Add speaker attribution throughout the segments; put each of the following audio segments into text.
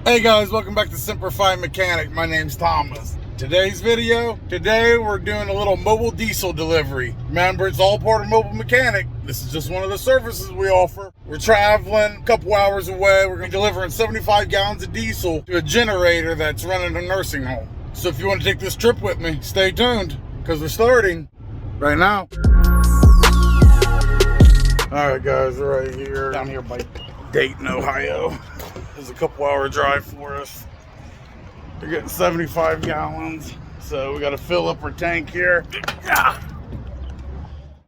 Speaker 1: Hey guys, welcome back to Semperfimechanics Mechanic. My name's Thomas. Today's video, we're doing a little mobile diesel delivery. Remember, it's all part of Mobile Mechanic. This is just one of the services we offer. We're traveling a couple hours away. We're going to be delivering 75 gallons of diesel to a generator that's running a nursing home. So if you want to take this trip with me, stay tuned because we're starting right now. Alright guys, we're right here, down here by Dayton, Ohio. It's a couple hour drive for us. We're getting 75 gallons, so we got to fill up our tank here.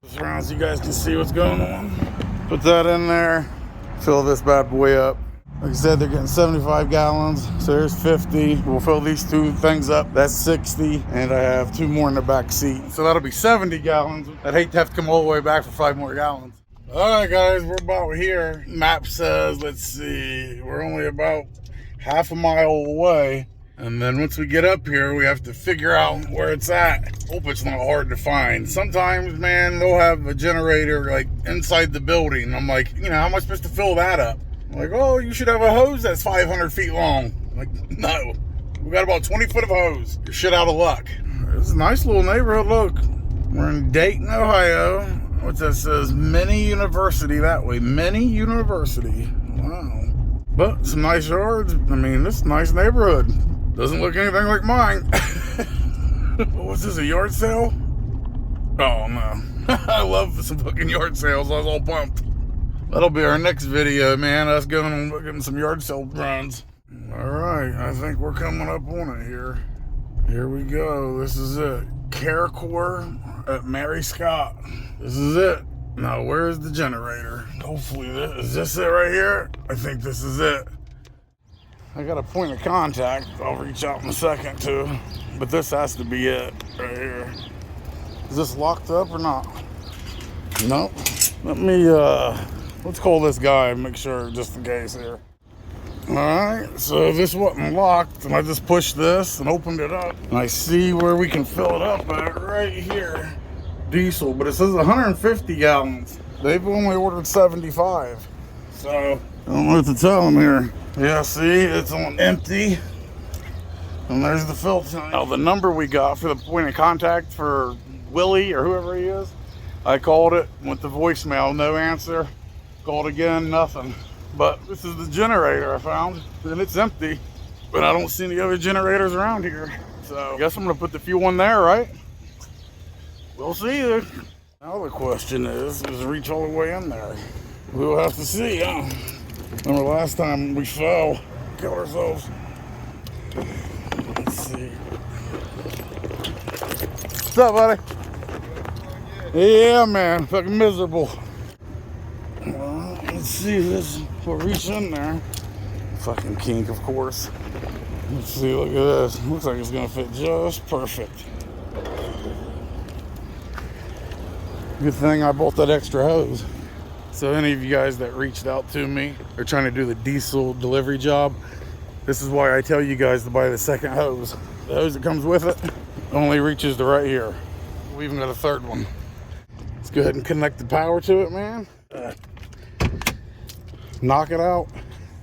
Speaker 1: Just around so you guys can see what's going on. Put that in there, fill this bad boy up. Like I said, they're getting 75 gallons, so there's 50. We'll fill these two things up, that's 60, and I have two more in the back seat. So that'll be 70 gallons. I'd hate to have to come all the way back for 5 more gallons. Alright guys, we're about here. Map says, let's see, we're only about half a mile away. And then once we get up here, we have to figure out where it's at. Hope it's not hard to find. Sometimes, man, they'll have a generator like inside the building. I'm like, you know, how am I supposed to fill that up? I'm like, oh, you should have a hose that's 500 feet long. I'm like, no. We got about 20 foot of hose. You're shit out of luck. It's a nice little neighborhood, look. We're in Dayton, Ohio. What's that says? Mini University that way. Mini University. Wow. But some nice yards. I mean, this is a nice neighborhood. Doesn't look anything like mine. What's this, a yard sale? Oh no. I love some fucking yard sales. I was all pumped. That'll be our next video, man. Us going and looking at some yard sale runs. Alright, I think we're coming up on it here. Here we go. This is it. CareCore at Mary Scott. This is it. Now, where's the generator? Hopefully, is this it right here? I think this is it. I got a point of contact I'll reach out in a second too, but this has to be it right here. Is this locked up or not? Nope. Let me, let's call this guy and make sure just in case here. Alright, so this wasn't locked, and I just pushed this and opened it up. And I see where we can fill it up at right here. Diesel, but it says 150 gallons. They've only ordered 75. So, I don't know what to tell them here. Yeah, see, it's on empty. And there's the fill tank. Now, the number we got for the point of contact for Willie, or whoever he is, I called it, went to voicemail, no answer. Called again, nothing. But this is the generator I found, and it's empty. But I don't see any other generators around here. So I guess I'm gonna put the fuel in there, right? We'll see. Now the question is reach all the way in there? We'll have to see, huh? Remember last time we fell, killed ourselves. Let's see. What's up, buddy? Yeah, man, fucking miserable. Well, let's see this. We'll reach in there. Fucking kink, of course. Let's see, look at this. Looks like it's gonna fit just perfect. Good thing I bought that extra hose. So any of you guys that reached out to me are trying to do the diesel delivery job, this is why I tell you guys to buy the second hose. The hose that comes with it only reaches to right here. We even got a third one. Let's go ahead and connect the power to it, man. Knock it out.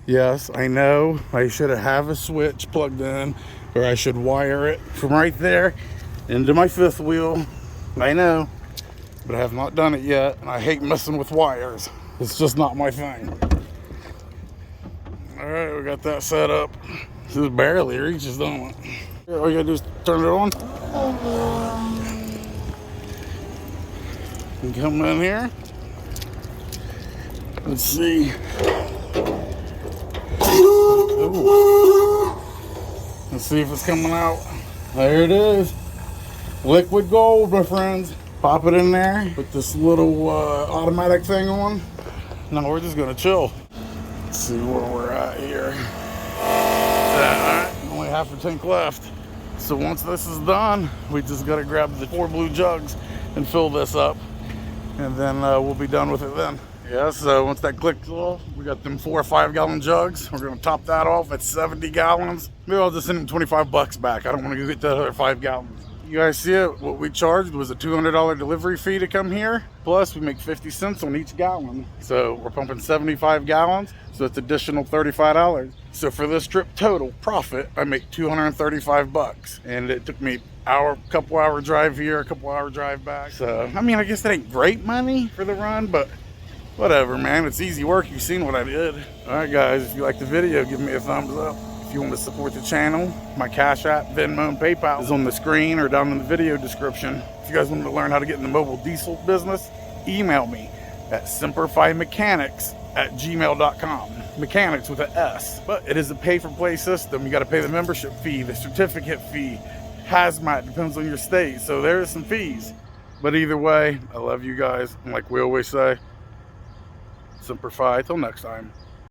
Speaker 1: Yes, I know I should have a switch plugged in, or I should wire it from right there into my fifth wheel. I know, but I have not done it yet, and I hate messing with wires. It's just not my thing. All right, we got that set up. This barely reaches, don't it? All you gotta do is turn it on. And come in here. Let's see. Ooh. Let's see if it's coming out. There it is. Liquid gold, my friends. Pop it in there. Put this little automatic thing on. Now we're just gonna chill. Let's see where we're at here. Alright, only half a tank left. So once this is done, we just gotta grab the 4 blue jugs and fill this up. And then we'll be done with it then. Yeah, so once that clicks off, we got them 4 or 5 gallon jugs. We're gonna top that off at 70 gallons. Maybe I'll just send them 25 bucks back. I don't wanna go get that other 5 gallons. You guys see it? What we charged was a $200 delivery fee to come here. Plus we make 50 cents on each gallon. So we're pumping 75 gallons. So it's additional $35. So for this trip total profit, I make 235 bucks. And it took me couple hour drive here, a couple hour drive back. So, I mean, I guess that ain't great money for the run, but whatever, man. It's easy work. You've seen what I did. All right, guys, if you like the video, give me a thumbs up. If you want to support the channel, my Cash App, Venmo, and PayPal is on the screen or down in the video description. If you guys want to learn how to get in the mobile diesel business, email me at semperfimechanics@gmail.com. Mechanics with an S. But it is a pay-for-play system. You got to pay the membership fee, the certificate fee, hazmat, depends on your state. So there's some fees. But either way, I love you guys. And like we always say, Semper Fi. Till next time.